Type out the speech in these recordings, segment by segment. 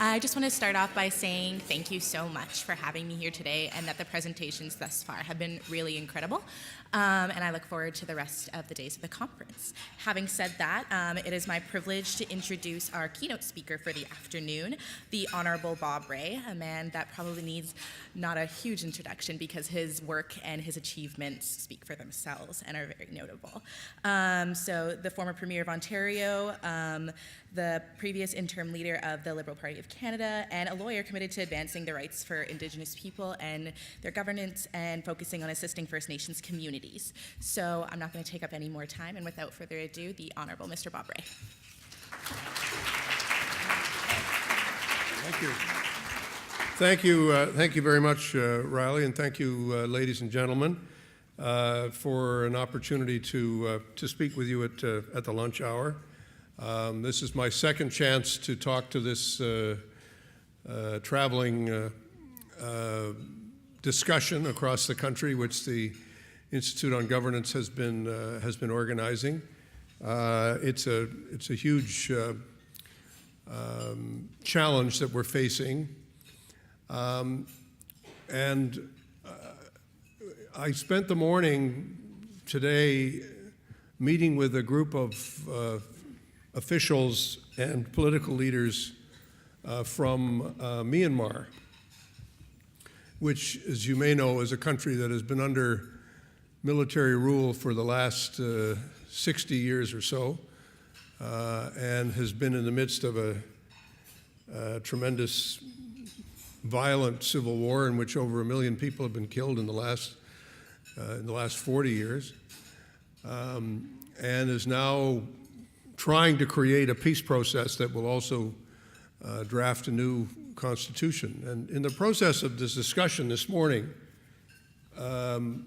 I just want to start off by saying thank you so much for having me here today, and that the presentations thus far have been really incredible. And I look forward to the rest of the days of the conference. Having said that, it is my privilege to introduce our keynote speaker for the afternoon, the Honourable Bob Rae, a man that probably needs not a huge introduction because his work and his achievements speak for themselves and are very notable. So the former Premier of Ontario, the previous interim leader of the Liberal Party of Canada, and a lawyer committed to advancing the rights for Indigenous people and their governance and focusing on assisting First Nations communities. So I'm not going to take up any more time, and without further ado, the Honourable Mr. Bob Rae. Thank you. Thank you very much, Riley, and thank you, ladies and gentlemen, for an opportunity to speak with you at the lunch hour. This is my second chance to talk to this traveling discussion across the country, which the Institute on Governance has been organizing. It's a huge challenge that we're facing, and I spent the morning today meeting with a group of officials and political leaders from Myanmar, which, as you may know, is a country that has been under military rule for the last 60 years or so, and has been in the midst of a tremendous violent civil war in which over 1 million people have been killed in the last 40 years, and is now trying to create a peace process that will also draft a new constitution. And in the process of this discussion this morning, and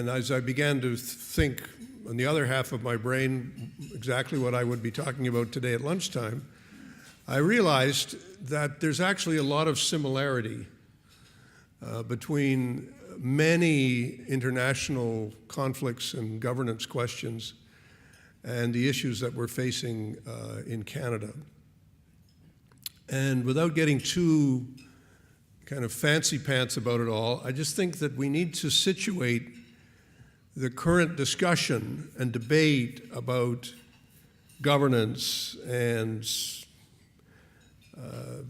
as I began to think on the other half of my brain exactly what I would be talking about today at lunchtime, I realized that there's actually a lot of similarity between many international conflicts and governance questions and the issues that we're facing in Canada. And without getting too kind of fancy pants about it all, I just think that we need to situate the current discussion and debate about governance and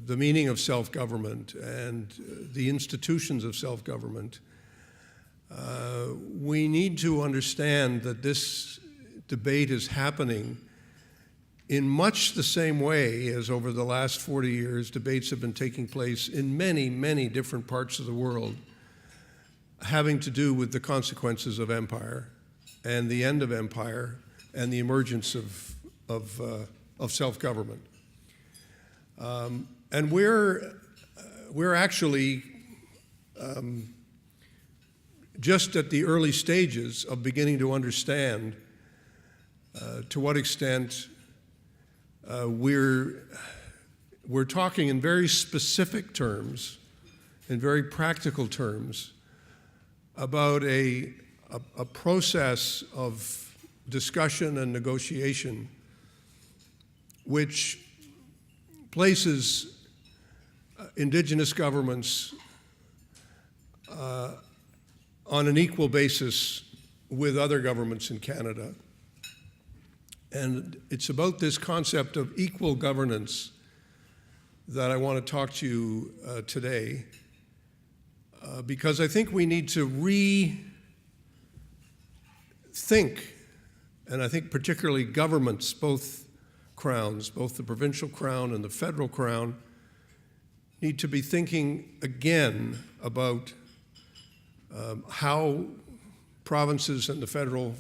the meaning of self-government and the institutions of self-government. We need to understand that this debate is happening in much the same way as over the last 40 years debates have been taking place in many, many different parts of the world, having to do with the consequences of empire and the end of empire and the emergence of self-government. And we're actually just at the early stages of beginning to understand to what extent we're talking in very specific terms, in very practical terms, about a process of discussion and negotiation which places Indigenous governments on an equal basis with other governments in Canada. And it's about this concept of equal governance that I want to talk to you today, because I think we need to rethink, and I think particularly governments, both crowns, both the provincial crown and the federal crown, need to be thinking again about how provinces and the federal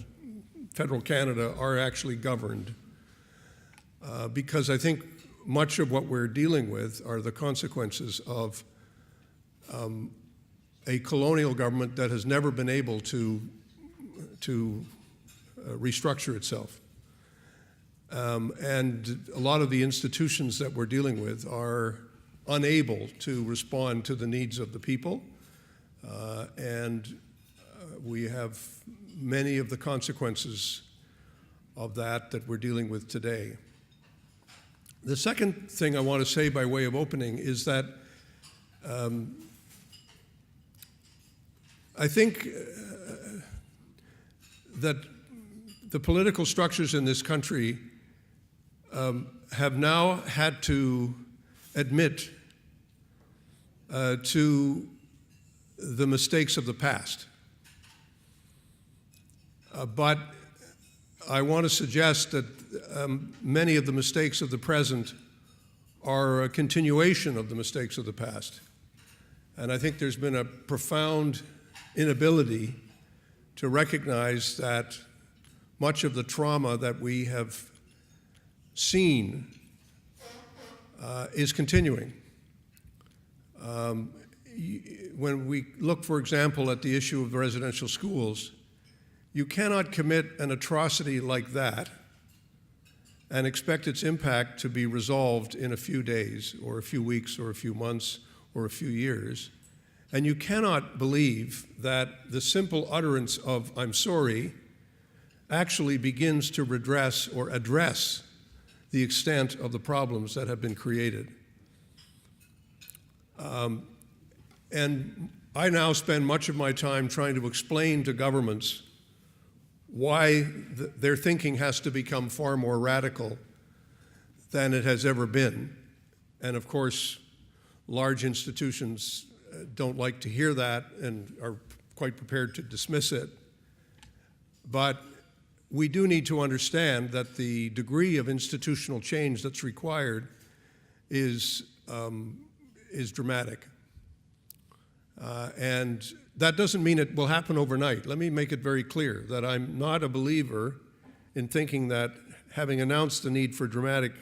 Canada are actually governed, because I think much of what we're dealing with are the consequences of a colonial government that has never been able to restructure itself. And a lot of the institutions that we're dealing with are unable to respond to the needs of the people, and we have many of the consequences of that we're dealing with today. The second thing I want to say by way of opening is that I think that the political structures in this country have now had to admit to the mistakes of the past. But I want to suggest that many of the mistakes of the present are a continuation of the mistakes of the past. And I think there's been a profound inability to recognize that much of the trauma that we have seen is continuing. When we look, for example, at the issue of residential schools, you cannot commit an atrocity like that and expect its impact to be resolved in a few days or a few weeks or a few months or a few years. And you cannot believe that the simple utterance of "I'm sorry" actually begins to redress or address the extent of the problems that have been created. And I now spend much of my time trying to explain to governments why their thinking has to become far more radical than it has ever been. And of course, large institutions don't like to hear that and are quite prepared to dismiss it. But we do need to understand that the degree of institutional change that's required is dramatic. And that doesn't mean it will happen overnight. Let me make it very clear that I'm not a believer in thinking that having announced the need for dramatic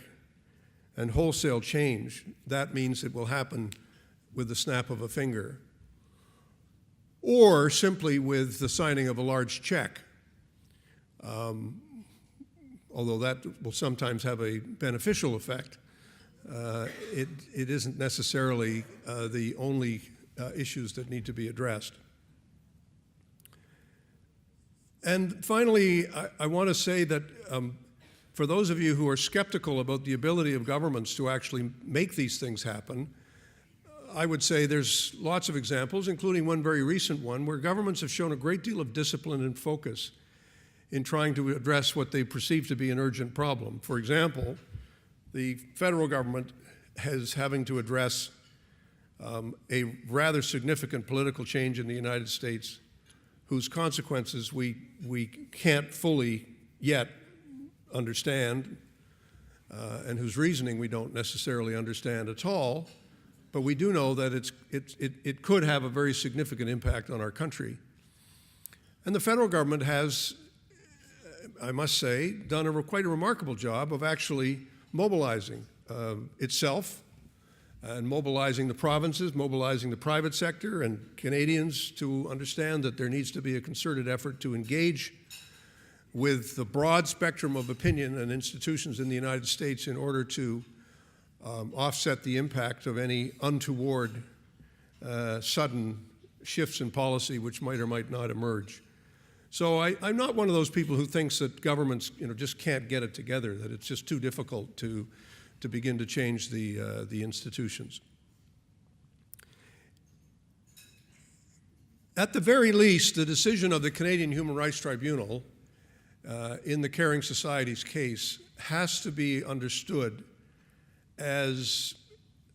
and wholesale change, that means it will happen with the snap of a finger, or simply with the signing of a large check, although that will sometimes have a beneficial effect. It isn't necessarily the only issues that need to be addressed. And finally, I want to say that for those of you who are skeptical about the ability of governments to actually make these things happen, I would say there's lots of examples, including one very recent one, where governments have shown a great deal of discipline and focus in trying to address what they perceive to be an urgent problem. For example, the federal government is having to address a rather significant political change in the United States whose consequences we can't fully yet understand and whose reasoning we don't necessarily understand at all, but we do know that it could have a very significant impact on our country. And the federal government has, I must say, done quite a remarkable job of actually mobilizing itself and mobilizing the provinces, mobilizing the private sector and Canadians to understand that there needs to be a concerted effort to engage with the broad spectrum of opinion and institutions in the United States in order to offset the impact of any untoward, sudden shifts in policy which might or might not emerge. So I'm not one of those people who thinks that governments just can't get it together, that it's just too difficult to begin to change the institutions. At the very least, the decision of the Canadian Human Rights Tribunal in the Caring Society's case has to be understood as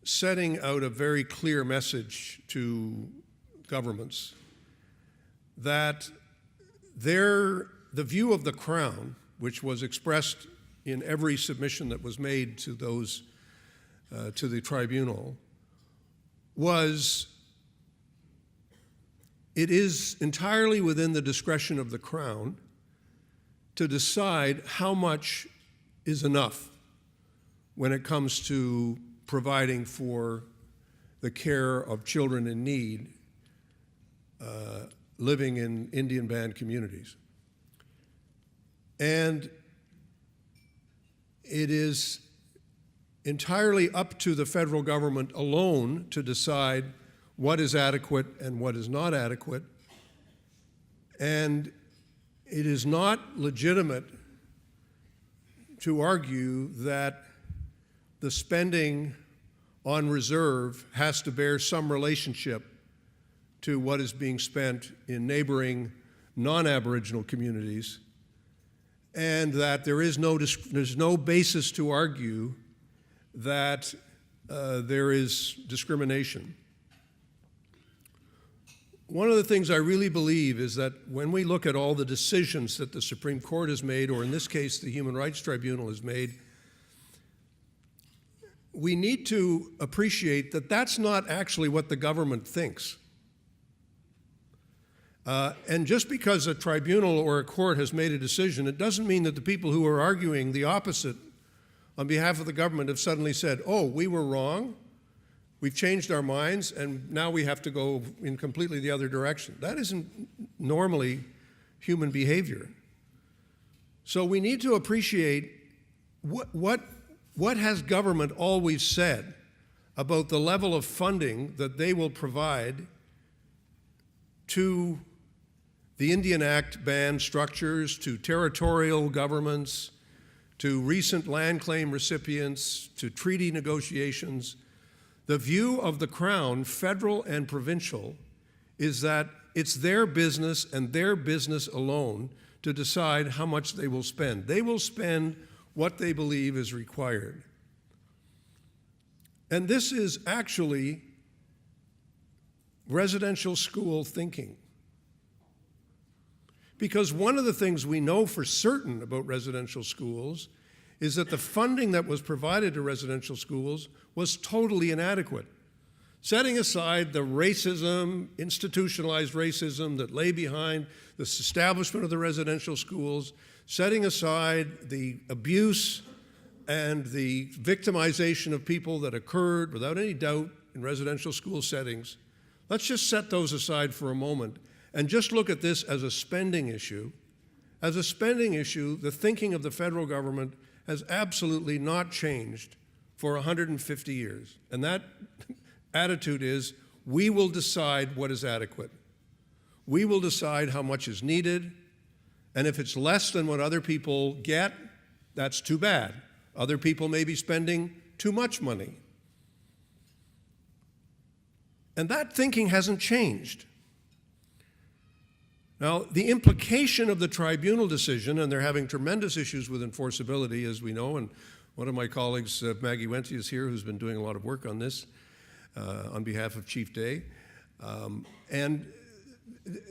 setting out a very clear message to governments that the view of the Crown, which was expressed in every submission that was made to those to the tribunal, it is entirely within the discretion of the Crown to decide how much is enough when it comes to providing for the care of children in need living in Indian band communities. And it is entirely up to the federal government alone to decide what is adequate and what is not adequate. And it is not legitimate to argue that the spending on reserve has to bear some relationship to what is being spent in neighboring non-Aboriginal communities, and that there's no basis to argue that there is discrimination. One of the things I really believe is that when we look at all the decisions that the Supreme Court has made, or in this case the Human Rights Tribunal has made, we need to appreciate that that's not actually what the government thinks. And just because a tribunal or a court has made a decision, it doesn't mean that the people who are arguing the opposite on behalf of the government have suddenly said, oh, we were wrong, we've changed our minds, and now we have to go in completely the other direction. That isn't normally human behavior. So we need to appreciate what has government always said about the level of funding that they will provide to the Indian Act band structures, to territorial governments, to recent land claim recipients, to treaty negotiations. The view of the Crown, federal and provincial, is that it's their business and their business alone to decide how much they will spend. They will spend what they believe is required. And this is actually residential school thinking. Because one of the things we know for certain about residential schools is that the funding that was provided to residential schools was totally inadequate. Setting aside the racism, institutionalized racism that lay behind the establishment of the residential schools, setting aside the abuse and the victimization of people that occurred without any doubt in residential school settings, let's just set those aside for a moment and just look at this as a spending issue. As a spending issue, the thinking of the federal government has absolutely not changed for 150 years. And that attitude is, we will decide what is adequate. We will decide how much is needed, and if it's less than what other people get, that's too bad. Other people may be spending too much money. And that thinking hasn't changed. Now, the implication of the tribunal decision, and they're having tremendous issues with enforceability, as we know, and one of my colleagues, Maggie Wente, is here, who's been doing a lot of work on this on behalf of Chief Day. And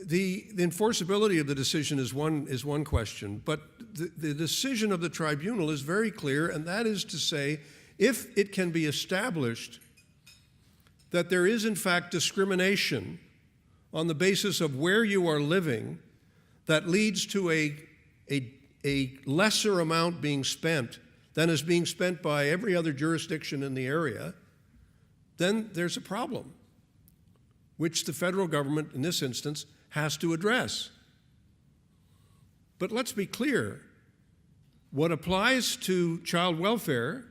the enforceability of the decision is one question, but the decision of the tribunal is very clear, and that is to say, if it can be established that there is in fact discrimination on the basis of where you are living that leads to a lesser amount being spent than is being spent by every other jurisdiction in the area, then there's a problem, which the federal government, in this instance, has to address. But let's be clear. What applies to child welfare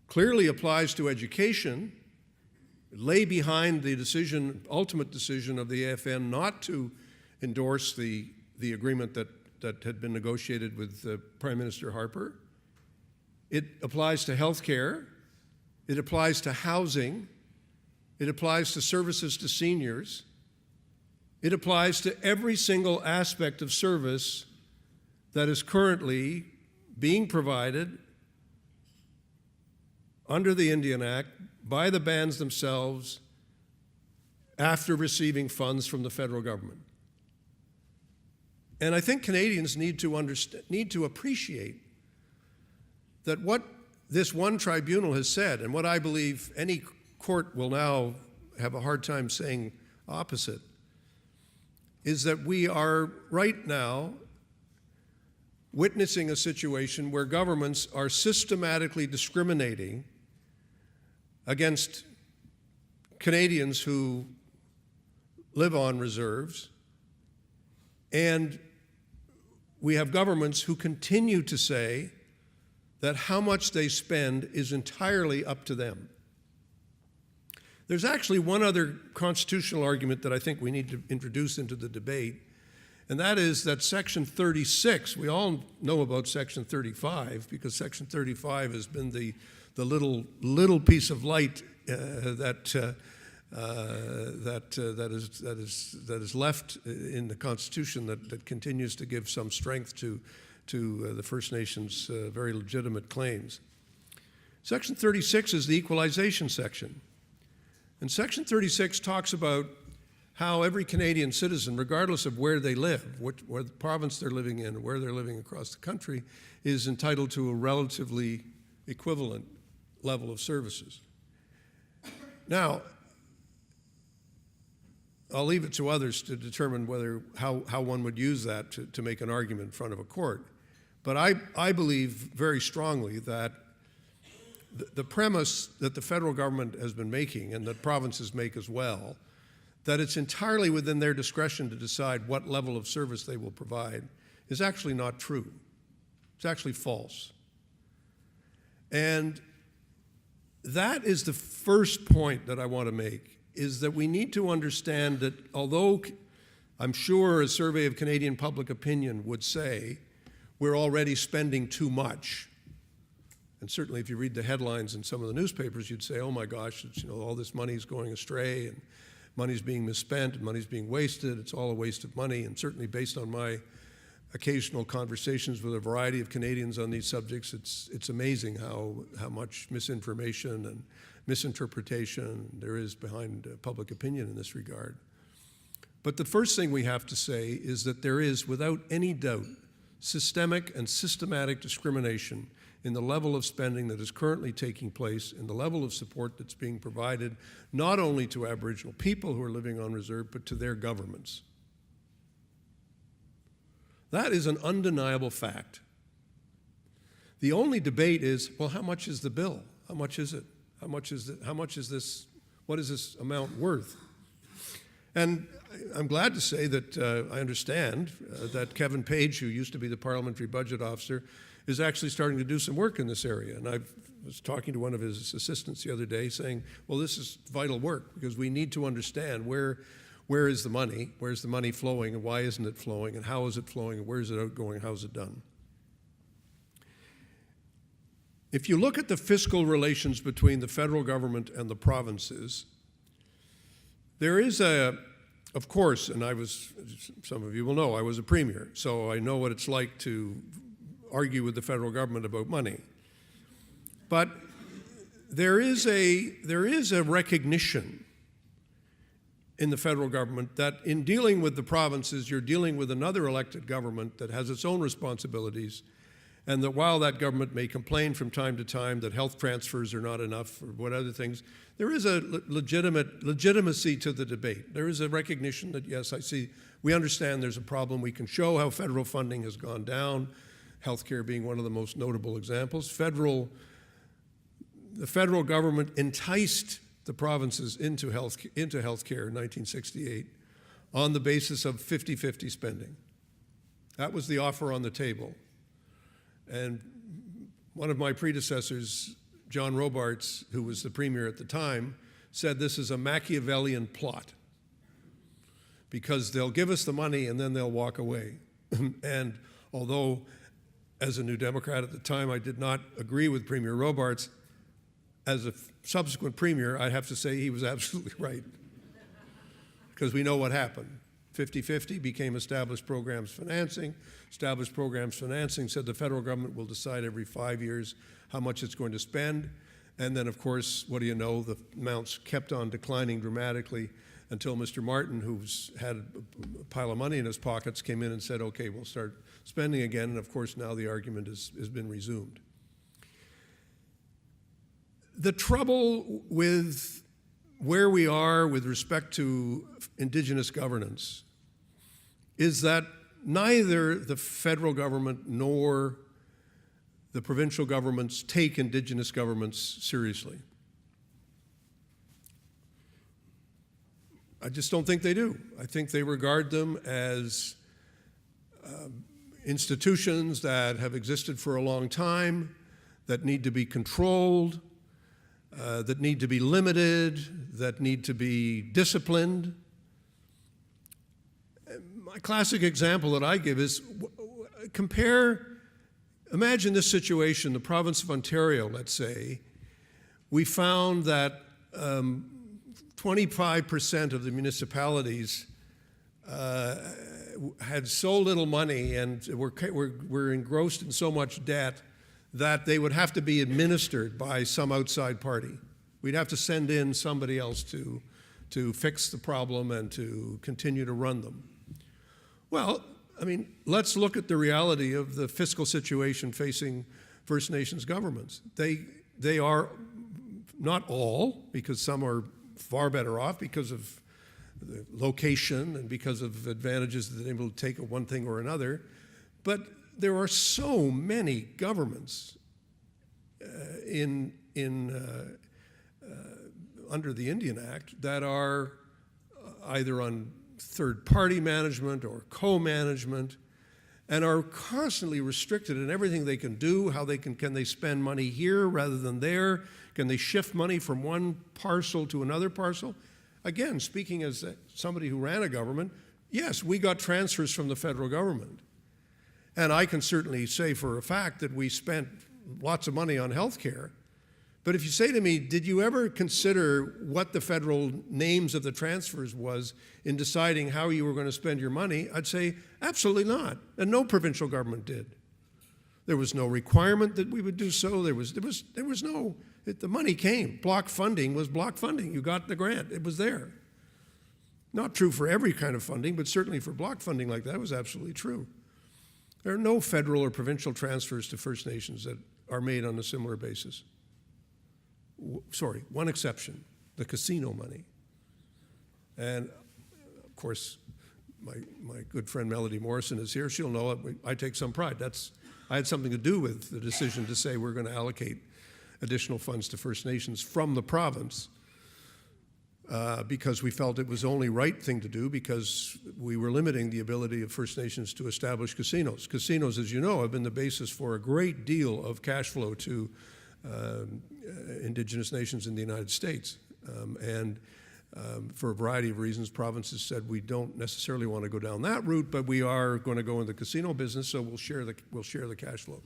clearly applies to education. It lay behind the decision, ultimate decision of the AFN not to endorse the agreement that had been negotiated with Prime Minister Harper. It applies to health care. It applies to housing. It applies to services to seniors. It applies to every single aspect of service that is currently being provided under the Indian Act by the bands themselves after receiving funds from the federal government. And I think Canadians need to appreciate that what this one tribunal has said, and what I believe any court will now have a hard time saying opposite, is that we are right now witnessing a situation where governments are systematically discriminating against Canadians who live on reserves, and we have governments who continue to say that how much they spend is entirely up to them. There's actually one other constitutional argument that I think we need to introduce into the debate, and that is that Section 36, we all know about Section 35, because Section 35 has been the little piece of light that is left in the Constitution that continues to give some strength to the First Nations' very legitimate claims. Section 36 is the equalization section. And Section 36 talks about how every Canadian citizen, regardless of where they live, what province they're living in, where they're living across the country, is entitled to a relatively equivalent level of services. Now, I'll leave it to others to determine how one would use that to make an argument in front of a court. But I believe very strongly that the premise that the federal government has been making, and that provinces make as well, that it's entirely within their discretion to decide what level of service they will provide, is actually not true. It's actually false. And that is the first point that I want to make, is that we need to understand that although I'm sure a survey of Canadian public opinion would say we're already spending too much, and certainly if you read the headlines in some of the newspapers, you'd say, oh my gosh, all this money is going astray, and money's being misspent, and money's being wasted, it's all a waste of money. And certainly based on my occasional conversations with a variety of Canadians on these subjects, it's amazing how much misinformation and misinterpretation there is behind public opinion in this regard. But the first thing we have to say is that there is, without any doubt, systemic and systematic discrimination in the level of spending that is currently taking place, in the level of support that's being provided, not only to Aboriginal people who are living on reserve, but to their governments. That is an undeniable fact. The only debate is, well, how much is the bill? How much is it? How much is this, what is this amount worth? And I'm glad to say that I understand that Kevin Page, who used to be the parliamentary budget officer, is actually starting to do some work in this area. And I was talking to one of his assistants the other day saying, well, this is vital work because we need to understand where is the money, where's the money flowing, and why isn't it flowing, and how is it flowing, and where is it going, how is it done? If you look at the fiscal relations between the federal government and the provinces, there is of course, and some of you will know, I was a premier, so I know what it's like to argue with the federal government about money. But there is a recognition in the federal government that in dealing with the provinces, you're dealing with another elected government that has its own responsibilities, and that while that government may complain from time to time that health transfers are not enough or what other things, there is a legitimacy to the debate. There is a recognition that, yes, we understand there's a problem. We can show how federal funding has gone down, healthcare being one of the most notable examples. The federal government enticed the provinces into healthcare in 1968 on the basis of 50-50 spending. That was the offer on the table. And one of my predecessors, John Robarts, who was the premier at the time, said this is a Machiavellian plot because they'll give us the money and then they'll walk away. And although, as a New Democrat at the time, I did not agree with Premier Robarts, as a subsequent premier, I'd have to say he was absolutely right because we know what happened. 50-50 became established programs financing. Established programs financing said the federal government will decide every 5 years how much it's going to spend. And then, of course, what do you know? The amounts kept on declining dramatically until Mr. Martin, who's had a pile of money in his pockets, came in and said, okay, we'll start spending again. And, of course, now the argument has been resumed. The trouble with where we are with respect to Indigenous governance is that neither the federal government nor the provincial governments take Indigenous governments seriously. I just don't think they do. I think they regard them as institutions that have existed for a long time, that need to be controlled, that need to be limited, that need to be disciplined. My classic example that I give is imagine this situation, the province of Ontario, let's say, we found that 25% of the municipalities had so little money and were engrossed in so much debt that they would have to be administered by some outside party. We'd have to send in somebody else to fix the problem and to continue to run them. Well, I mean, let's look at the reality of the fiscal situation facing First Nations governments. They are not all, because some are far better off because of the location and because of advantages that they're able to take of one thing or another, but there are so many governments under the Indian Act that are either on third-party management or co-management and are constantly restricted in everything they can do, how they can they spend money here rather than there, can they shift money from one parcel to another parcel. Again, speaking as somebody who ran a government, yes, we got transfers from the federal government. And I can certainly say for a fact that we spent lots of money on health care. But if you say to me, did you ever consider what the federal names of the transfers was in deciding how you were going to spend your money? I'd say absolutely not. And no provincial government did. There was no requirement that we would do so. There was no, the money came. Block funding was block funding. You got the grant. It was there. Not true for every kind of funding, but certainly for block funding like that was absolutely true. There are no federal or provincial transfers to First Nations that are made on a similar basis. Sorry, one exception, the casino money. And of course, my good friend Melody Morrison is here. She'll know it. I take some pride. I had something to do with the decision to say we're going to allocate additional funds to First Nations from the province because we felt it was the only right thing to do because we were limiting the ability of First Nations to establish casinos. Casinos, as you know, have been the basis for a great deal of cash flow to Indigenous nations in the United States. For a variety of reasons, provinces said we don't necessarily want to go down that route, but we are going to go in the casino business, so we'll share the cash flow,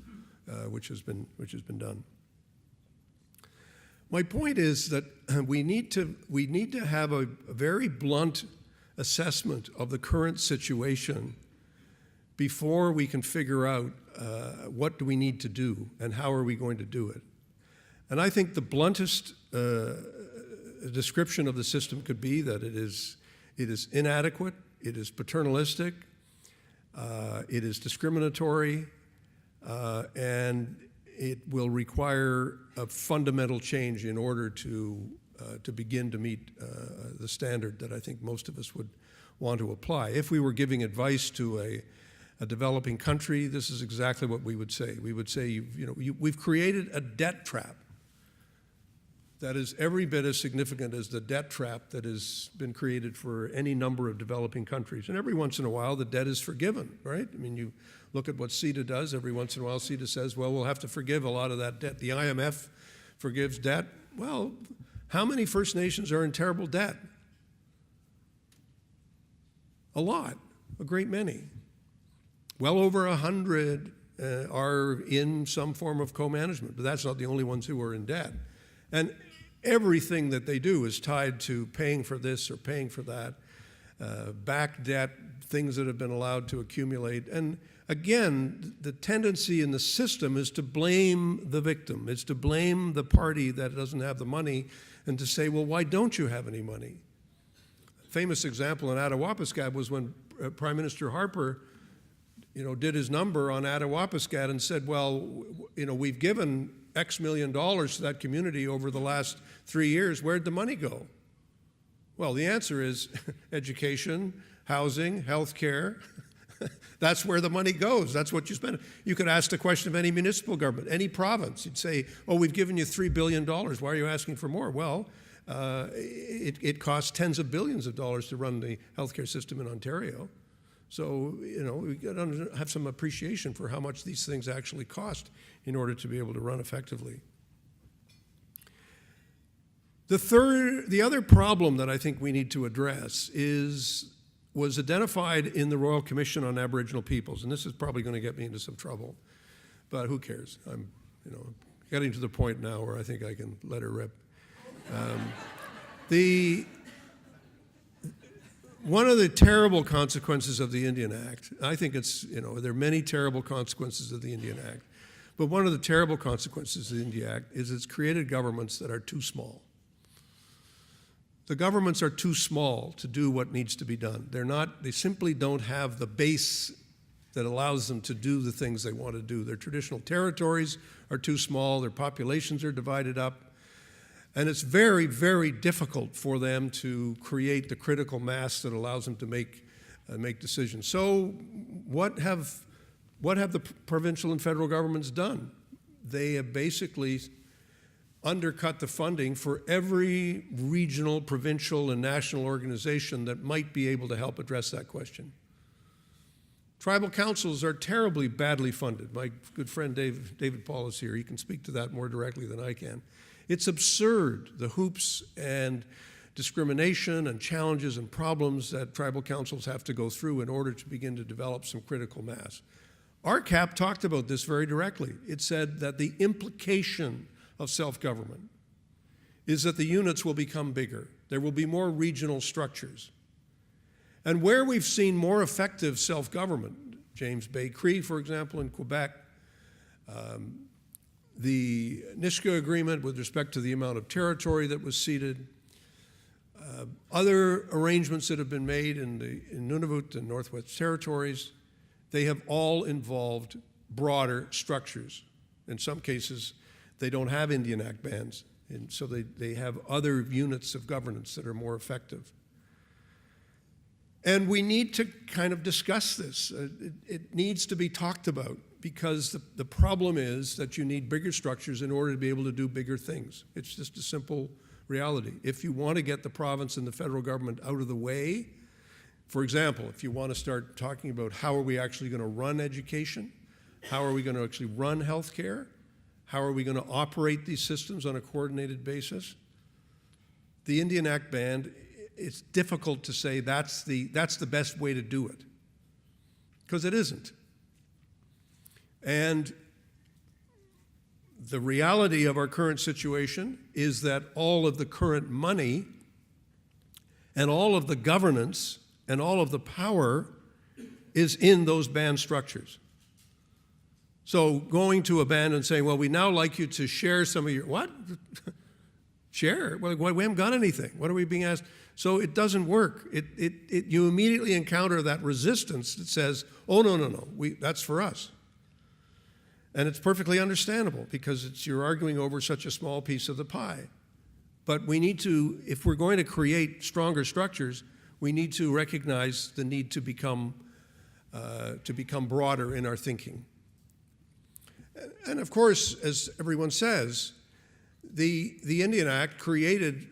which has been done. My point is that we need to have a very blunt assessment of the current situation before we can figure out what do we need to do and how are we going to do it. And I think the bluntest description of the system could be that it is inadequate, it is paternalistic, it is discriminatory, and it will require a fundamental change in order to begin to meet the standard that I think most of us would want to apply. If we were giving advice to a developing country, this is exactly what we would say. We would say, we've created a debt trap that is every bit as significant as the debt trap that has been created for any number of developing countries. And every once in a while, the debt is forgiven, right? I mean, you look at what CETA does. Every once in a while, CETA says, well, we'll have to forgive a lot of that debt. The IMF forgives debt. Well, how many First Nations are in terrible debt? A lot, a great many. Well over 100 are in some form of co-management, but that's not the only ones who are in debt. And everything that they do is tied to paying for this or paying for that, back debt, things that have been allowed to accumulate. And again, the tendency in the system is to blame the victim. It's to blame the party that doesn't have the money and to say, well, why don't you have any money? A famous example in Attawapiskat was when Prime Minister Harper did his number on Attawapiskat and said, well, we've given X million dollars to that community over the last 3 years. Where'd the money go? Well, the answer is education, housing, health care. That's where the money goes. That's what you spend. You could ask the question of any municipal government, any province. You'd say, oh, we've given you $3 billion. Why are you asking for more? Well, it costs tens of billions of dollars to run the healthcare system in Ontario. So, we got to have some appreciation for how much these things actually cost in order to be able to run effectively. The other problem that I think we need to address was identified in the Royal Commission on Aboriginal Peoples, and this is probably going to get me into some trouble, but who cares? I'm, getting to the point now where I think I can let her rip. One of the terrible consequences of the Indian Act, I think it's, there are many terrible consequences of the Indian Act, but one of the terrible consequences of the Indian Act is it's created governments that are too small. The governments are too small to do what needs to be done. They simply don't have the base that allows them to do the things they want to do. Their traditional territories are too small, their populations are divided up, and it's very, very difficult for them to create the critical mass that allows them to make decisions. So what have the provincial and federal governments done? They have basically undercut the funding for every regional, provincial, and national organization that might be able to help address that question. Tribal councils are terribly badly funded. My good friend David Paul is here. He can speak to that more directly than I can. It's absurd, the hoops and discrimination and challenges and problems that tribal councils have to go through in order to begin to develop some critical mass. RCAP talked about this very directly. It said that the implication of self-government is that the units will become bigger. There will be more regional structures. And where we've seen more effective self-government, James Bay Cree, for example, in Quebec, the Nisga'a Agreement with respect to the amount of territory that was ceded, other arrangements that have been made in Nunavut and Northwest Territories, they have all involved broader structures. In some cases, they don't have Indian Act bands, and so they have other units of governance that are more effective. And we need to kind of discuss this. It needs to be talked about, because the problem is that you need bigger structures in order to be able to do bigger things. It's just a simple reality. If you want to get the province and the federal government out of the way, for example, if you want to start talking about how are we actually going to run education, how are we going to actually run healthcare, how are we going to operate these systems on a coordinated basis, the Indian Act band, it's difficult to say that's the best way to do it, because it isn't. And the reality of our current situation is that all of the current money and all of the governance and all of the power is in those band structures. So going to a band and saying, well, we now like you to share some of your, what? Share? Well, we haven't got anything. What are we being asked? So it doesn't work. You immediately encounter that resistance that says, oh, no, that's for us. And it's perfectly understandable, because you're arguing over such a small piece of the pie. But we need to, if we're going to create stronger structures, we need to recognize the need to become broader in our thinking. And of course, as everyone says, the Indian Act created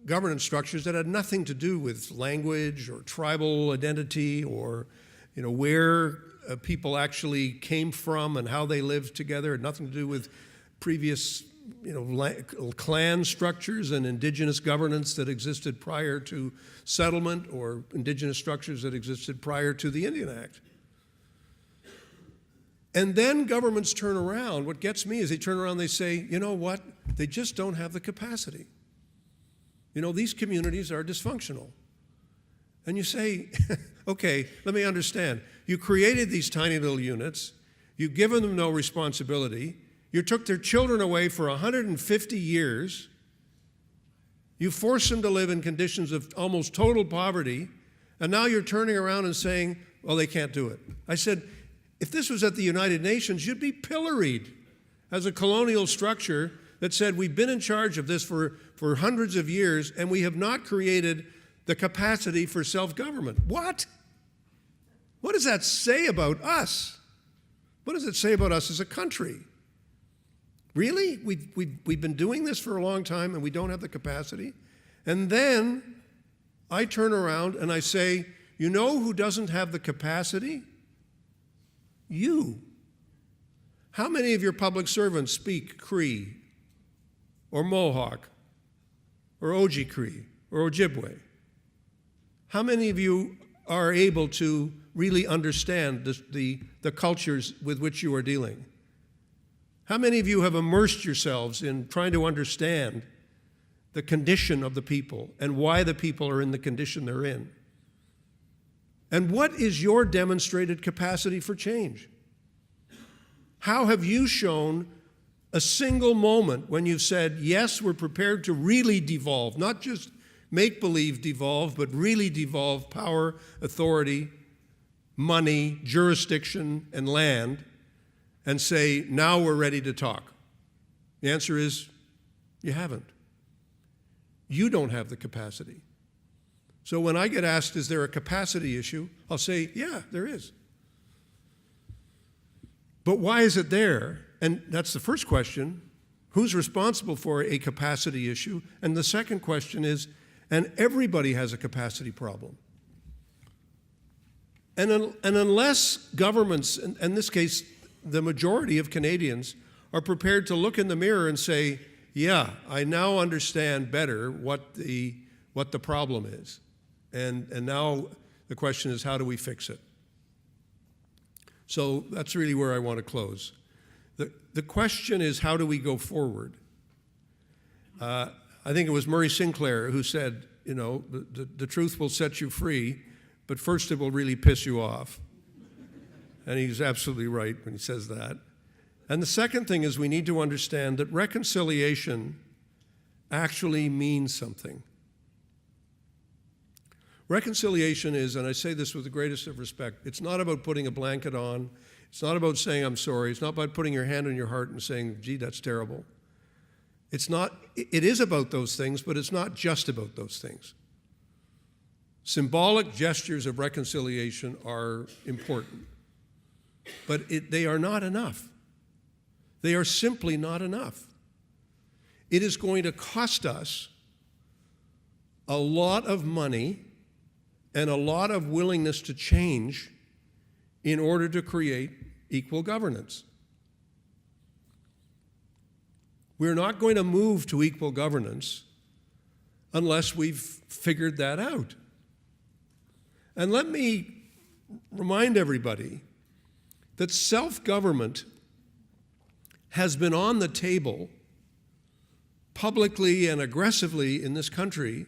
governance structures that had nothing to do with language or tribal identity or where people actually came from and how they lived together. It had nothing to do with previous clan structures and indigenous governance that existed prior to settlement, or indigenous structures that existed prior to the Indian Act. And then governments turn around. What gets me is they turn around and they say, you know what? They just don't have the capacity. These communities are dysfunctional. And you say, okay, let me understand. You created these tiny little units. You've given them no responsibility. You took their children away for 150 years. You forced them to live in conditions of almost total poverty. And now you're turning around and saying, well, they can't do it. I said, if this was at the United Nations, you'd be pilloried as a colonial structure that said we've been in charge of this for hundreds of years and we have not created the capacity for self-government. What? What does that say about us? What does it say about us as a country? Really? We've been doing this for a long time and we don't have the capacity? And then I turn around and I say, you know who doesn't have the capacity? You. How many of your public servants speak Cree or Mohawk or Oji Cree or Ojibwe? How many of you are able to really understand the cultures with which you are dealing? How many of you have immersed yourselves in trying to understand the condition of the people and why the people are in the condition they're in? And what is your demonstrated capacity for change? How have you shown a single moment when you've said, yes, we're prepared to really devolve, not just make-believe devolve, but really devolve power, authority, money, jurisdiction, and land, and say, now we're ready to talk? The answer is, you haven't. You don't have the capacity. So when I get asked, is there a capacity issue? I'll say, yeah, there is. But why is it there? And that's the first question. Who's responsible for a capacity issue? And the second question is, and everybody has a capacity problem. And unless governments, in this case, the majority of Canadians, are prepared to look in the mirror and say, yeah, I now understand better what the problem is. And now the question is, how do we fix it? So that's really where I want to close. The question is, how do we go forward? I think it was Murray Sinclair who said, you know, the truth will set you free, but first it will really piss you off. And he's absolutely right when he says that. And the second thing is we need to understand that reconciliation actually means something. Reconciliation is, and I say this with the greatest of respect, it's not about putting a blanket on. It's not about saying, I'm sorry. It's not about putting your hand on your heart and saying, gee, that's terrible. It is about those things, but it's not just about those things. Symbolic gestures of reconciliation are important, but they are not enough. They are simply not enough. It is going to cost us a lot of money and a lot of willingness to change in order to create equal governance. We're not going to move to equal governance unless we've figured that out. And let me remind everybody that self-government has been on the table publicly and aggressively in this country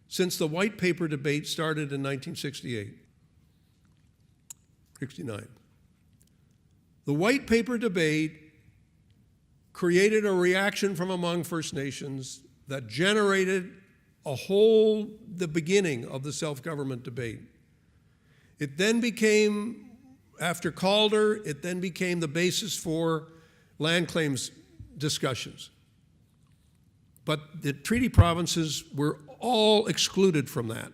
since the White Paper debate started in 1969. The White Paper debate created a reaction from among First Nations that generated the beginning of the self-government debate. It then became, after Calder, it then became the basis for land claims discussions. But the treaty provinces were all excluded from that.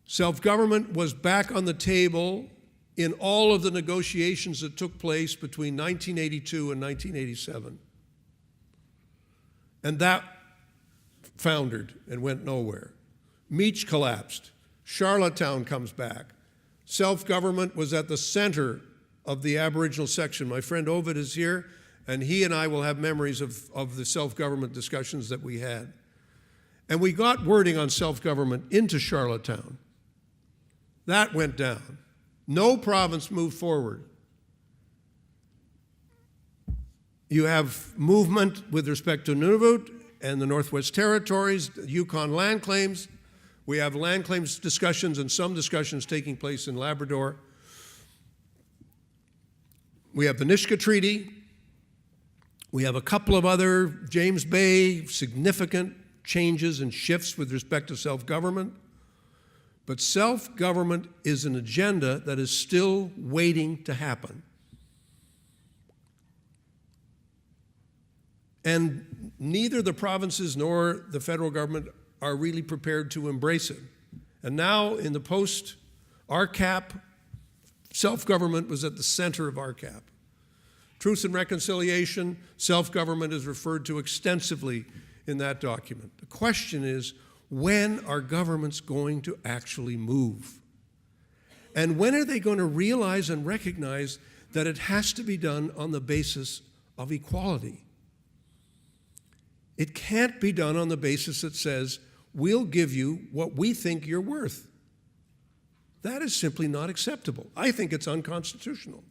Self-government was back on the table in all of the negotiations that took place between 1982 and 1987. And that foundered and went nowhere. Meach collapsed. Charlottetown comes back. Self-government was at the center of the Aboriginal section. My friend Ovid is here, and he and I will have memories of the self-government discussions that we had. And we got wording on self-government into Charlottetown. That went down. No province moved forward. You have movement with respect to Nunavut and the Northwest Territories, Yukon land claims. We have land claims discussions and some discussions taking place in Labrador. We have the Nisga'a Treaty. We have a couple of other, James Bay, significant changes and shifts with respect to self-government. But self-government is an agenda that is still waiting to happen. And neither the provinces nor the federal government are really prepared to embrace it. And now in the post-RCAP, self-government was at the center of RCAP. Truth and reconciliation, self-government is referred to extensively in that document. The question is, when are governments going to actually move? And when are they going to realize and recognize that it has to be done on the basis of equality? It can't be done on the basis that says, we'll give you what we think you're worth. That is simply not acceptable. I think it's unconstitutional.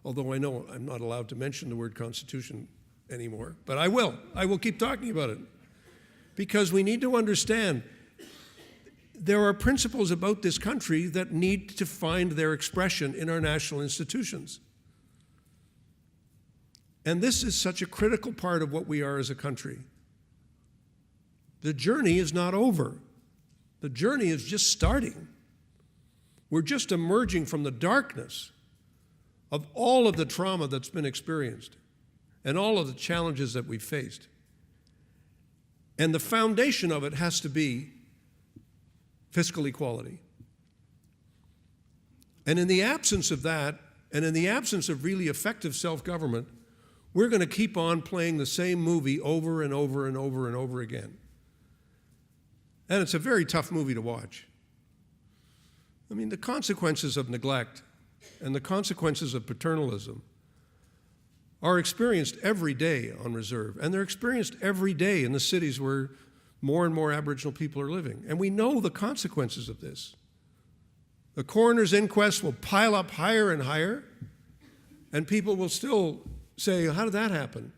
although I know I'm not allowed to mention the word Constitution anymore, but I will. I will keep talking about it. Because we need to understand there are principles about this country that need to find their expression in our national institutions. And this is such a critical part of what we are as a country. The journey is not over. The journey is just starting. We're just emerging from the darkness of all of the trauma that's been experienced and all of the challenges that we've faced. And the foundation of it has to be fiscal equality. And in the absence of that, and in the absence of really effective self-government, we're going to keep on playing the same movie over and over and over and over again. And it's a very tough movie to watch. I mean, the consequences of neglect and the consequences of paternalism are experienced every day on reserve, and they're experienced every day in the cities where more and more Aboriginal people are living. And we know the consequences of this. The coroner's inquest will pile up higher and higher, and people will still say, how did that happen?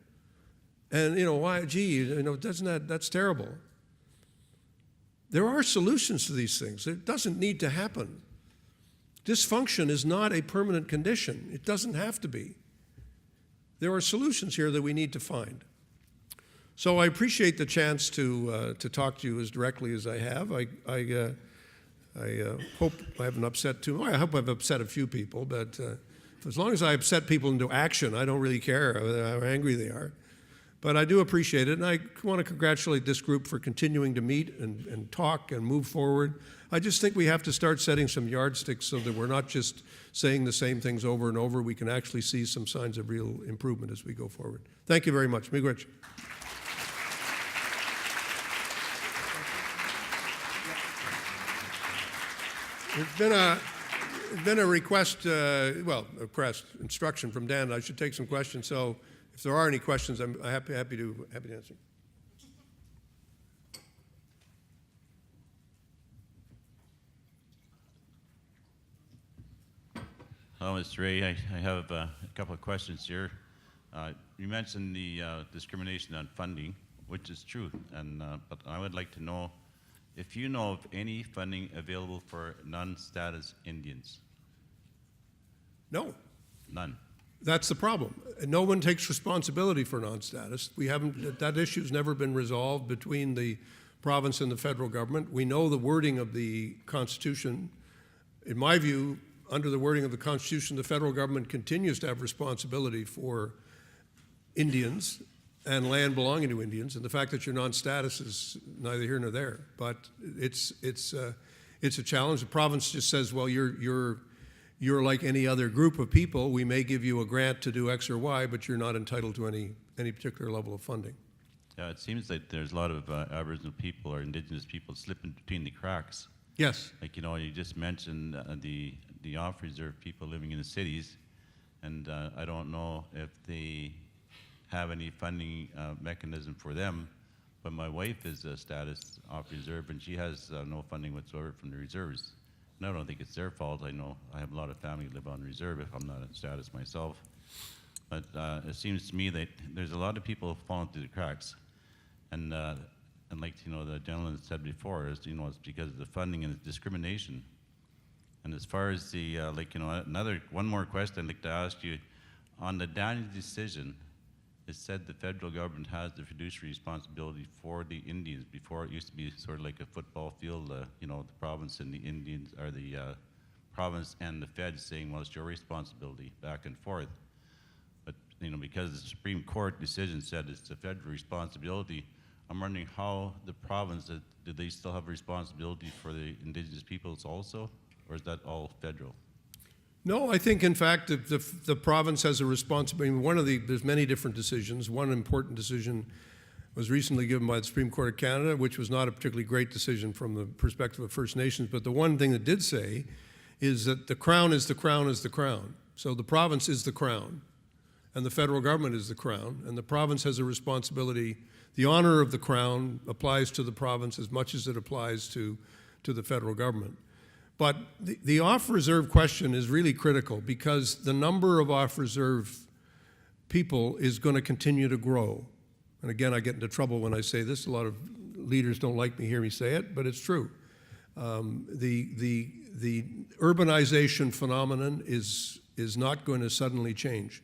And, why, that's terrible. There are solutions to these things. It doesn't need to happen. Dysfunction is not a permanent condition. It doesn't have to be. There are solutions here that we need to find. So I appreciate the chance to talk to you as directly as I have. I hope I haven't upset too much. I hope I've upset a few people, but as long as I upset people into action, I don't really care how angry they are. But I do appreciate it, and I want to congratulate this group for continuing to meet and talk and move forward. I just think we have to start setting some yardsticks so that we're not just saying the same things over and over. We can actually see some signs of real improvement as we go forward. Thank you very much. Miigwech. There's been a request, instruction from Dan. I should take some questions. So if there are any questions, I'm happy to answer. Hello, Mr. Ray. I have a couple of questions here. You mentioned the discrimination on funding, which is true, but I would like to know if you know of any funding available for non-status Indians. No. None. That's the problem. No one takes responsibility for non-status. That issue's never been resolved between the province and the federal government. We know the wording of the Constitution. In my view, under the wording of the Constitution, the federal government continues to have responsibility for Indians and land belonging to Indians, and the fact that you're non-status is neither here nor there. But it's a challenge. The province just says, well, you're like any other group of people. We may give you a grant to do X or Y, but you're not entitled to any particular level of funding. Yeah, it seems like there's a lot of Aboriginal people or Indigenous people slipping between the cracks. Yes. Like, you just mentioned the off-reserve people living in the cities, and I don't know if they have any funding mechanism for them, but my wife is a status off-reserve, and she has no funding whatsoever from the reserves. And I don't think it's their fault. I know I have a lot of family who live on reserve if I'm not in status myself. But it seems to me that there's a lot of people falling through the cracks. And like the gentleman said before, it's because of the funding and the discrimination. And as far as the one more question I'd like to ask you, on the Daniels decision, it said the federal government has the fiduciary responsibility for the Indians. Before, it used to be sort of like a football field, the province and the Indians, or the province and the feds saying, well, it's your responsibility, back and forth. But because the Supreme Court decision said it's the federal responsibility, I'm wondering how the province, do they still have responsibility for the Indigenous peoples also, or is that all federal? No, I think, in fact, the province has a responsibility. There's many different decisions. One important decision was recently given by the Supreme Court of Canada, which was not a particularly great decision from the perspective of First Nations, but the one thing it did say is that the Crown is the Crown is the Crown. So the province is the Crown, and the federal government is the Crown, and the province has a responsibility. The honor of the Crown applies to the province as much as it applies to the federal government. But the off-reserve question is really critical because the number of off-reserve people is going to continue to grow. And again, I get into trouble when I say this. A lot of leaders don't like me hear me say it, but it's true. The urbanization phenomenon is not going to suddenly change.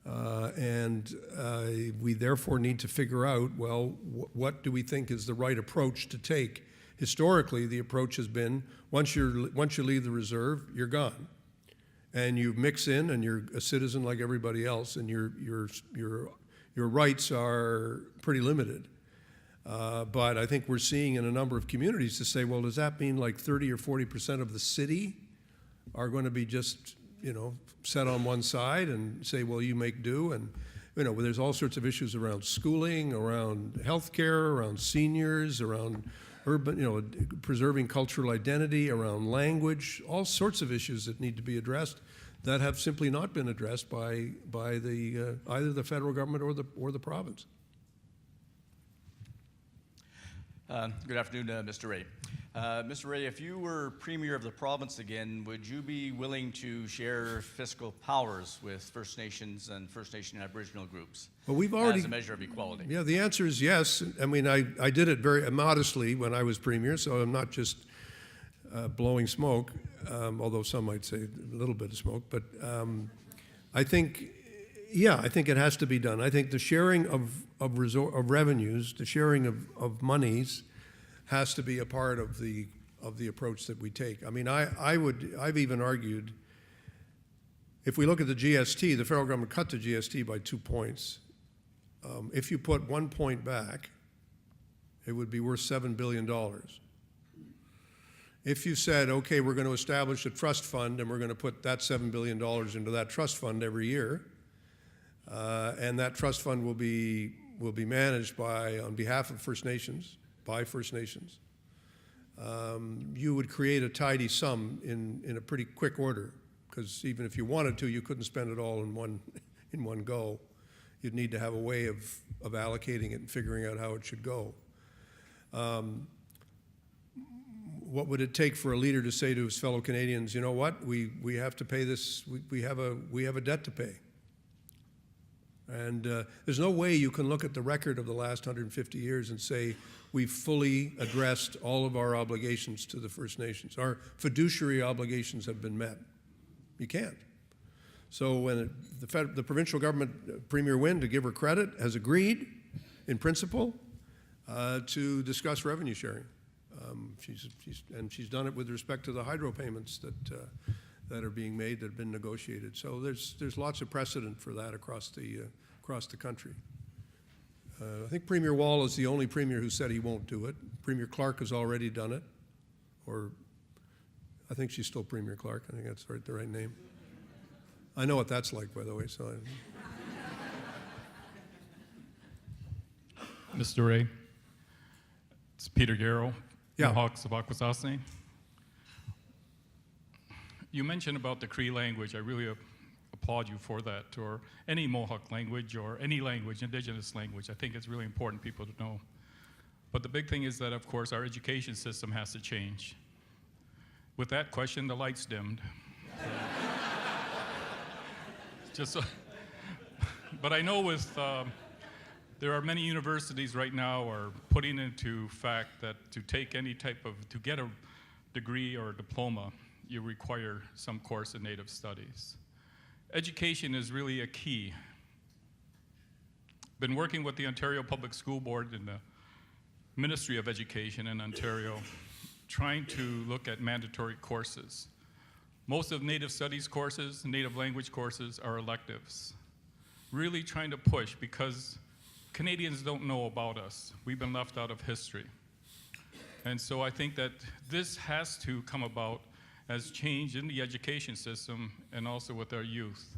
And we therefore need to figure out, well, what do we think is the right approach to take? Historically, the approach has been, once you leave the reserve, you're gone. And you mix in and you're a citizen like everybody else, and your rights are pretty limited. But I think we're seeing in a number of communities to say, well, does that mean like 30 or 40% of the city are going to be just, set on one side and say, well, you make do? And, there's all sorts of issues around schooling, around healthcare, around seniors, around urban, preserving cultural identity, around language, all sorts of issues that need to be addressed that have simply not been addressed by the either the federal government or the province. Good afternoon, Mr. Ray. Mr. Ray, if you were Premier of the province again, would you be willing to share fiscal powers with First Nations and First Nation Aboriginal groups as a measure of equality? Yeah, the answer is yes. I mean, I did it very modestly when I was Premier, so I'm not just blowing smoke, although some might say a little bit of smoke. But I think it has to be done. I think the sharing of revenues, the sharing of monies, has to be a part of the approach that we take. I mean, I've even argued, if we look at the GST, the federal government cut the GST by 2 points. If you put 1 point back, it would be worth $7 billion. If you said, okay, we're going to establish a trust fund and we're going to put that $7 billion into that trust fund every year, and that trust fund will be managed on behalf of First Nations, by First Nations, you would create a tidy sum in a pretty quick order, because even if you wanted to, you couldn't spend it all in one go. You'd need to have a way of allocating it and figuring out how it should go. What would it take for a leader to say to his fellow Canadians, you know what, we have to pay this, we have a debt to pay? And there's no way you can look at the record of the last 150 years and say we've fully addressed all of our obligations to the First Nations. Our fiduciary obligations have been met. You can't. So when the provincial government, Premier Wynne, to give her credit, has agreed in principle to discuss revenue sharing. She's done it with respect to the hydro payments that are being made, that have been negotiated. So there's lots of precedent for that across the country. I think Premier Wall is the only premier who said he won't do it. Premier Clark has already done it, or I think she's still Premier Clark. I think that's the right name. I know what that's like, by the way. So, Mr. Ray, it's Peter Garrow, Yeah. Mohawks of Akwesasne. You mentioned about the Cree language. I really applaud you for that, or any Mohawk language, or any language, Indigenous language. I think it's really important people to know. But the big thing is that, of course, our education system has to change. With that question, the lights dimmed. But I know there are many universities right now are putting into fact that to get a degree or a diploma, you require some course in Native Studies. Education is really a key. Been working with the Ontario Public School Board and the Ministry of Education in Ontario, trying to look at mandatory courses. Most of Native Studies courses, Native language courses are electives. Really trying to push, because Canadians don't know about us. We've been left out of history. And so I think that this has to come about as change in the education system and also with our youth.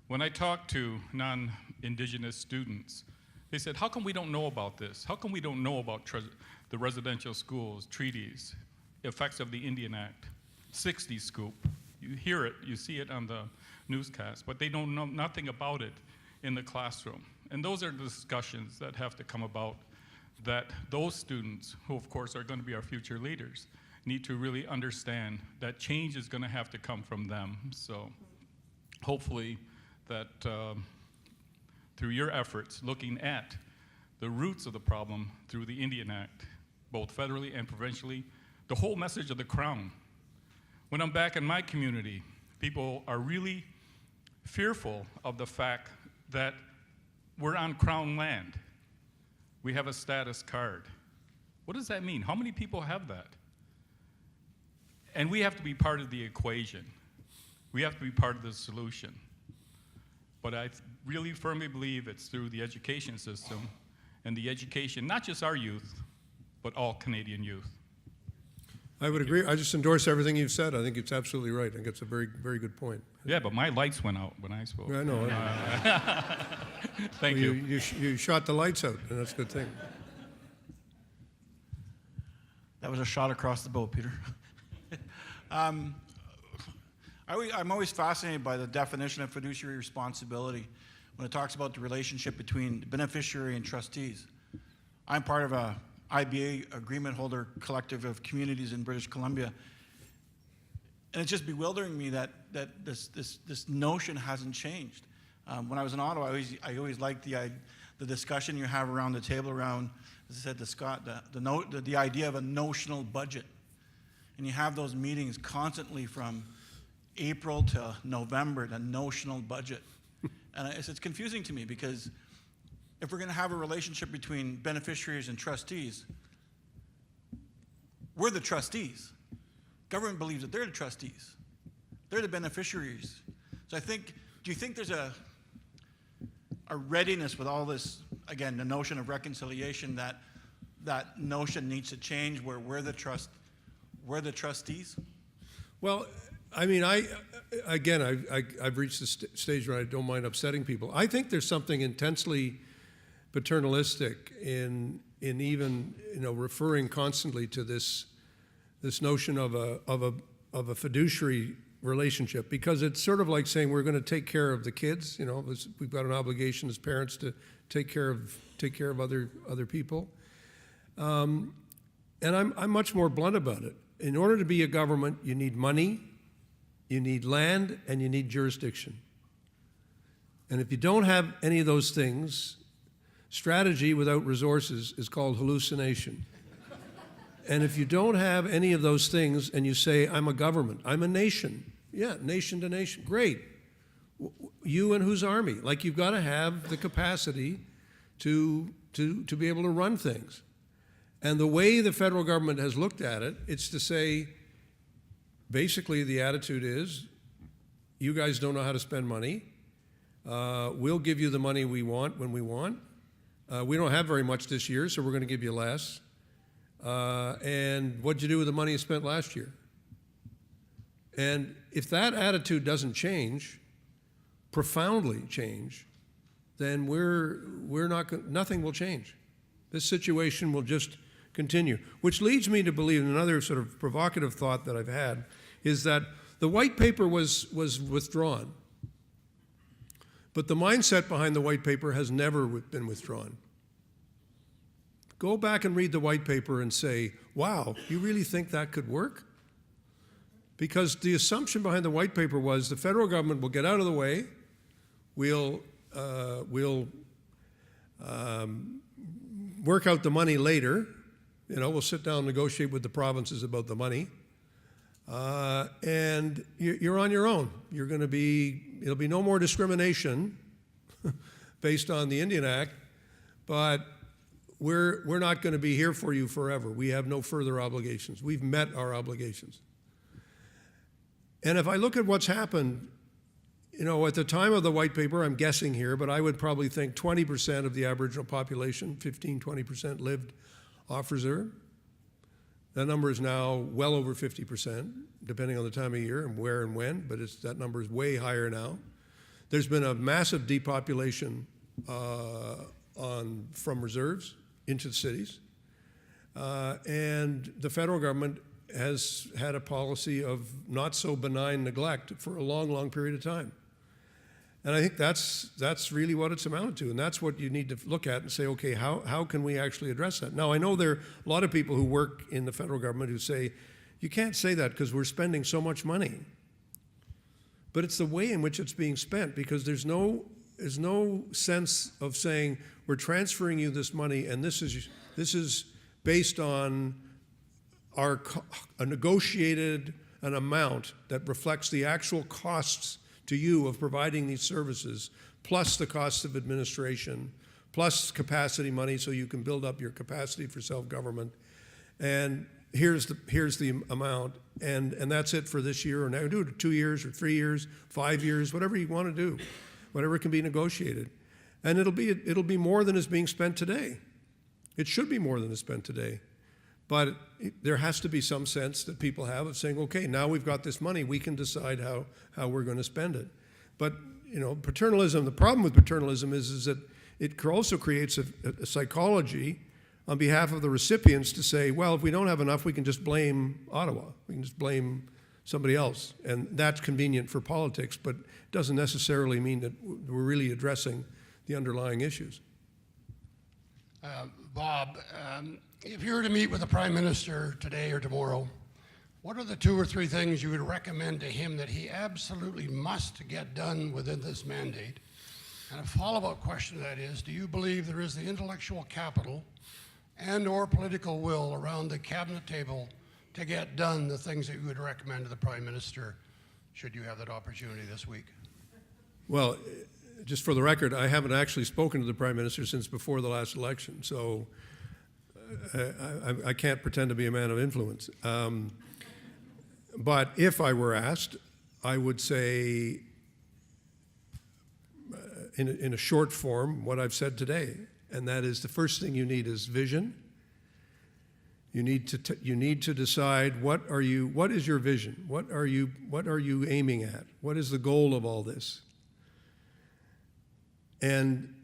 When I talk to non-Indigenous students, they said, how come we don't know about this? How come we don't know about the residential schools, treaties, effects of the Indian Act, 60s scoop? You hear it, you see it on the newscast, but they don't know nothing about it in the classroom. And those are the discussions that have to come about, that those students, who of course are going to be our future leaders, need to really understand that change is going to have to come from them. So hopefully that through your efforts, looking at the roots of the problem through the Indian Act, both federally and provincially, the whole message of the Crown. When I'm back in my community, people are really fearful of the fact that we're on Crown land. We have a status card. What does that mean? How many people have that? And we have to be part of the equation. We have to be part of the solution. But I really firmly believe it's through the education system and the education, not just our youth, but all Canadian youth. I would agree. I just endorse everything you've said. I think it's absolutely right. I think it's a very, very good point. Yeah, but my lights went out when I spoke. I know. Thank Well, you. You shot the lights out, and that's a good thing. That was a shot across the bow, Peter. I'm always fascinated by the definition of fiduciary responsibility when it talks about the relationship between the beneficiary and trustees. I'm part of a IBA agreement holder collective of communities in British Columbia, and it's just bewildering me that this notion hasn't changed. When I was in Ottawa, I always liked the discussion you have around the table around, as I said to Scott, the idea of a notional budget, and you have those meetings constantly from April to November, the notional budget, and it's confusing to me because if we're going to have a relationship between beneficiaries and trustees, we're the trustees. Government believes that they're the trustees. They're the beneficiaries. So I think, do you think there's a readiness with all this, again, the notion of reconciliation, that notion needs to change where we're the trustees? Well, I mean, I've reached the stage where I don't mind upsetting people. I think there's something intensely paternalistic in even referring constantly to this notion of a fiduciary relationship, because it's sort of like saying we're going to take care of the kids. We've got an obligation as parents to take care of other people. And I'm much more blunt about it. In order to be a government, you need money, you need land, and you need jurisdiction. And if you don't have any of those things, strategy without resources is called hallucination. And if you don't have any of those things and you say, I'm a government, I'm a nation, yeah, nation to nation, great. You and whose army? Like, you've got to have the capacity to be able to run things. And the way the federal government has looked at it, it's to say, basically the attitude is, you guys don't know how to spend money. We'll give you the money we want when we want. We don't have very much this year, so we're going to give you less. And what'd you do with the money you spent last year? And if that attitude doesn't change, profoundly change, then nothing will change. This situation will just continue. Which leads me to believe, in another sort of provocative thought that I've had, is that the white paper was withdrawn. But the mindset behind the white paper has never been withdrawn. Go back and read the white paper and say, wow, you really think that could work? Because the assumption behind the white paper was the federal government will get out of the way, we'll work out the money later, we'll sit down and negotiate with the provinces about the money, and you're on your own. It'll be no more discrimination based on the Indian Act, but we're not going to be here for you forever. We have no further obligations. We've met our obligations. And if I look at what's happened, at the time of the white paper, I'm guessing here, but I would probably think 20% of the Aboriginal population, 15-20%, lived off reserve. That number is now well over 50%, depending on the time of year and where and when, but that number is way higher now. There's been a massive depopulation from reserves into cities. And the federal government has had a policy of not so benign neglect for a long, long period of time. And I think that's really what it's amounted to. And that's what you need to look at and say, okay, how can we actually address that? Now, I know there are a lot of people who work in the federal government who say, You can't say that because we're spending so much money. But it's the way in which it's being spent, because there's no sense of saying we're transferring you this money and this is based on a negotiated an amount that reflects the actual costs to you of providing these services, plus the costs of administration, plus capacity money so you can build up your capacity for self-government. And here's the amount, and that's it for this year, or now do it 2 years or 3 years, 5 years, whatever you want to do, whatever can be negotiated. And it'll be more than is being spent today. It should be more than is spent today. But there has to be some sense that people have of saying, okay, now we've got this money, we can decide how we're going to spend it. But, you know, paternalism, the problem with paternalism is that it also creates a psychology on behalf of the recipients to say, well, if we don't have enough, we can just blame Ottawa. We can just blame somebody else. And that's convenient for politics, but it doesn't necessarily mean that we're really addressing the underlying issues. Bob, if you were to meet with the Prime Minister today or tomorrow, what are the 2 or 3 things you would recommend to him that he absolutely must get done within this mandate? And a follow-up question to that is, do you believe there is the intellectual capital and or political will around the cabinet table to get done the things that you would recommend to the Prime Minister should you have that opportunity this week? Well, just for the record, I haven't actually spoken to the Prime Minister since before the last election, so I can't pretend to be a man of influence. But if I were asked, I would say, in a short form, what I've said today, and that is the first thing you need is vision. You need to decide what is your vision? What are you aiming at? What is the goal of all this? And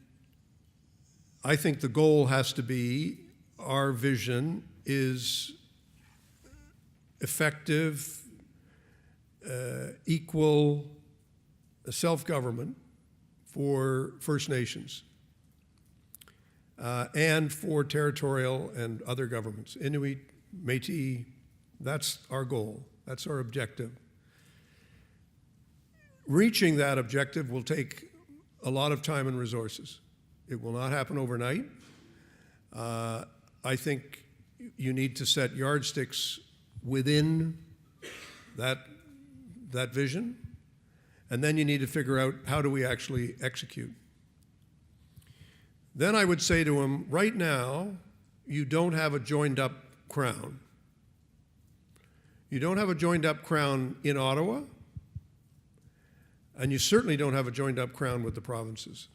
I think the goal has to be, our vision is effective, equal self-government for First Nations and for territorial and other governments. Inuit, Métis, that's our goal. That's our objective. Reaching that objective will take a lot of time and resources. It will not happen overnight. I think you need to set yardsticks within that vision, and then you need to figure out how do we actually execute. Then I would say to him, right now, you don't have a joined-up crown. You don't have a joined-up crown in Ottawa, and you certainly don't have a joined-up crown with the provinces.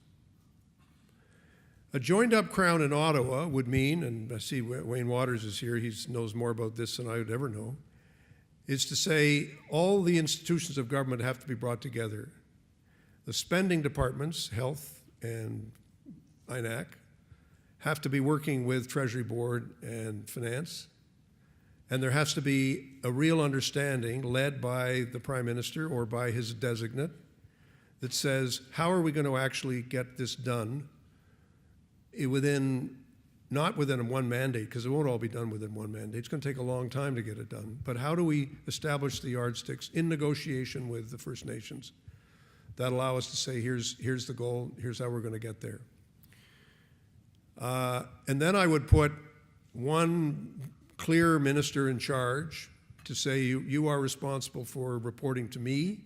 A joined-up crown in Ottawa would mean, and I see Wayne Waters is here, he knows more about this than I would ever know, is to say all the institutions of government have to be brought together. The spending departments, health and INAC, have to be working with Treasury Board and Finance, and there has to be a real understanding led by the Prime Minister or by his designate that says, how are we going to actually get this done not within one mandate, because it won't all be done within one mandate. It's going to take a long time to get it done. But how do we establish the yardsticks in negotiation with the First Nations that allow us to say, here's the goal, here's how we're going to get there. And then I would put one clear minister in charge to say, you are responsible for reporting to me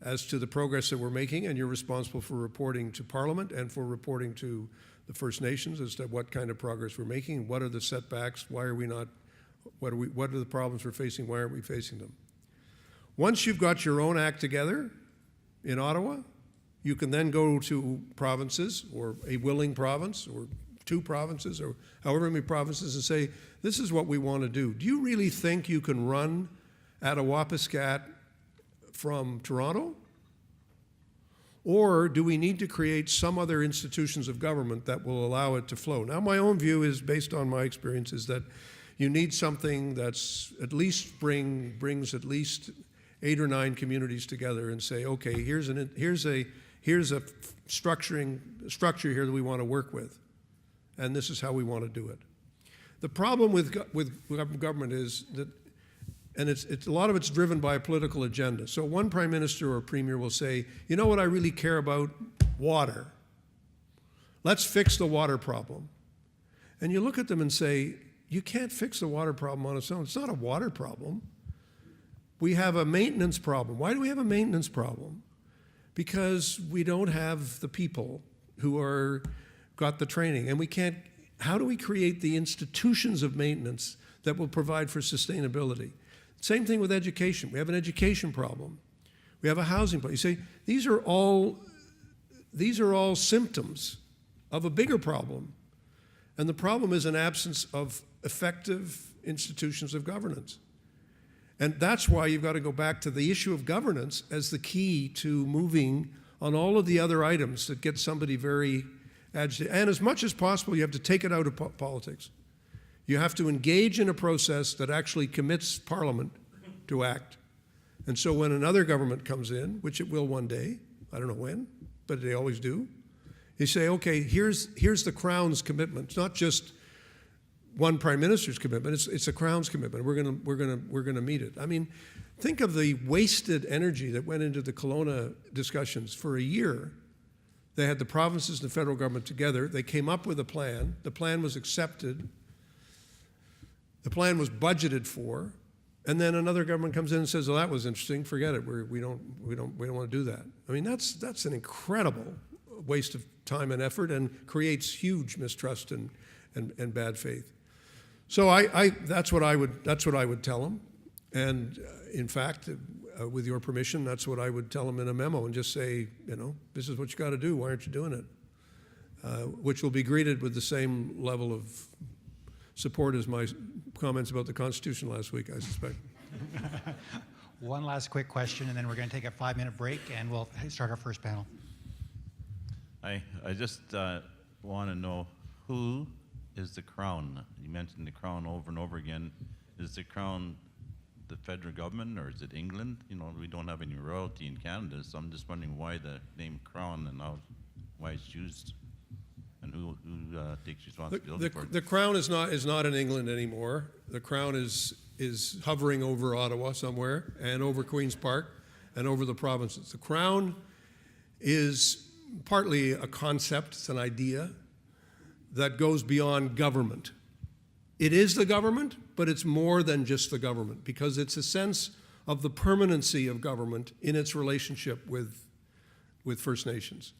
as to the progress that we're making, and you're responsible for reporting to Parliament and for reporting to the First Nations as to what kind of progress we're making, what are the setbacks, why are we not, what are the problems we're facing, why aren't we facing them? Once you've got your own act together in Ottawa, you can then go to provinces, or a willing province, or 2 provinces, or however many provinces, and say, this is what we want to do. Do you really think you can run Attawapiskat from Toronto? Or do we need to create some other institutions of government that will allow it to flow? Now, my own view is, based on my experience, is that you need something that's at least brings at least 8 or 9 communities together and say, okay, here's a structure here that we want to work with, and this is how we want to do it. The problem with government is that And a lot of it's driven by a political agenda. So one prime minister or premier will say, you know what I really care about? Water. Let's fix the water problem. And you look at them and say, you can't fix the water problem on its own. It's not a water problem. We have a maintenance problem. Why do we have a maintenance problem? Because we don't have the people who got the training. And we can't, how do we create the institutions of maintenance that will provide for sustainability? Same thing with education. We have an education problem. We have a housing problem. You say, these are all symptoms of a bigger problem. And the problem is an absence of effective institutions of governance. And that's why you've got to go back to the issue of governance as the key to moving on all of the other items that get somebody very agitated. And as much as possible, you have to take it out of politics. You have to engage in a process that actually commits Parliament to act. And so when another government comes in, which it will one day, I don't know when, but they always do, you say, okay, here's the Crown's commitment. It's not just one Prime Minister's commitment, it's the Crown's commitment. We're gonna meet it. I mean, think of the wasted energy that went into the Kelowna discussions. For a year, they had the provinces and the federal government together. They came up with a plan. The plan was accepted. The plan was budgeted for, and then another government comes in and says, "Well, that was interesting. Forget it. We don't want to do that." I mean, that's an incredible waste of time and effort, and creates huge mistrust and bad faith. So that's what I would tell them, and in fact, with your permission, that's what I would tell them in a memo, and just say, this is what you got to do. Why aren't you doing it? Which will be greeted with the same level of support as my comments about the Constitution last week, I suspect. One last quick question, and then we're going to take a 5-minute break, and we'll start our first panel. I just want to know, who is the Crown? You mentioned the Crown over and over again. Is the Crown the federal government, or is it England? We don't have any royalty in Canada, so I'm just wondering why the name Crown and why it's used, and who takes responsibility for it. The Crown is not in England anymore. The Crown is hovering over Ottawa somewhere, and over Queen's Park, and over the provinces. The Crown is partly a concept, it's an idea that goes beyond government. It is the government, but it's more than just the government, because it's a sense of the permanency of government in its relationship with First Nations.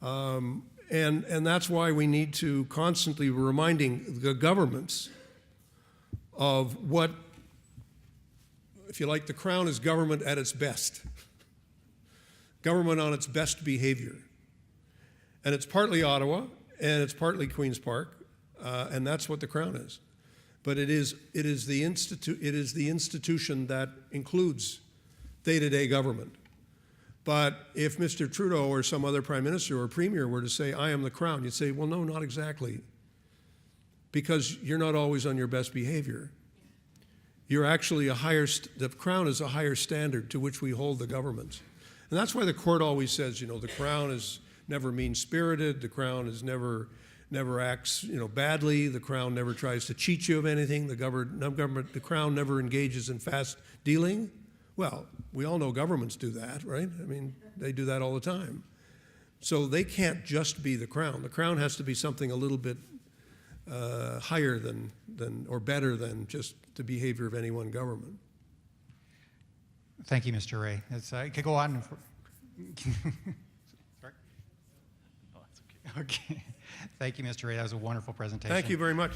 And that's why we need to constantly be reminding the governments of what, if you like, the Crown is government at its best. Government on its best behavior. And it's partly Ottawa, and it's partly Queen's Park, and that's what the Crown is. But it is the institution that includes day-to-day government. But if Mr. Trudeau or some other Prime Minister or Premier were to say, I am the Crown, you'd say, well, no, not exactly. Because you're not always on your best behavior. You're actually the Crown is a higher standard to which we hold the government. And that's why the court always says, the Crown is never mean-spirited, the Crown is never acts, badly, the Crown never tries to cheat you of anything, the Crown never engages in fast dealing. Well, we all know governments do that, right? I mean, they do that all the time. So they can't just be the Crown. The Crown has to be something a little bit higher than or better than just the behavior of any one government. Thank you, Mr. Ray. I could go on. Sorry? Oh, that's okay. Okay. Thank you, Mr. Ray. That was a wonderful presentation. Thank you very much.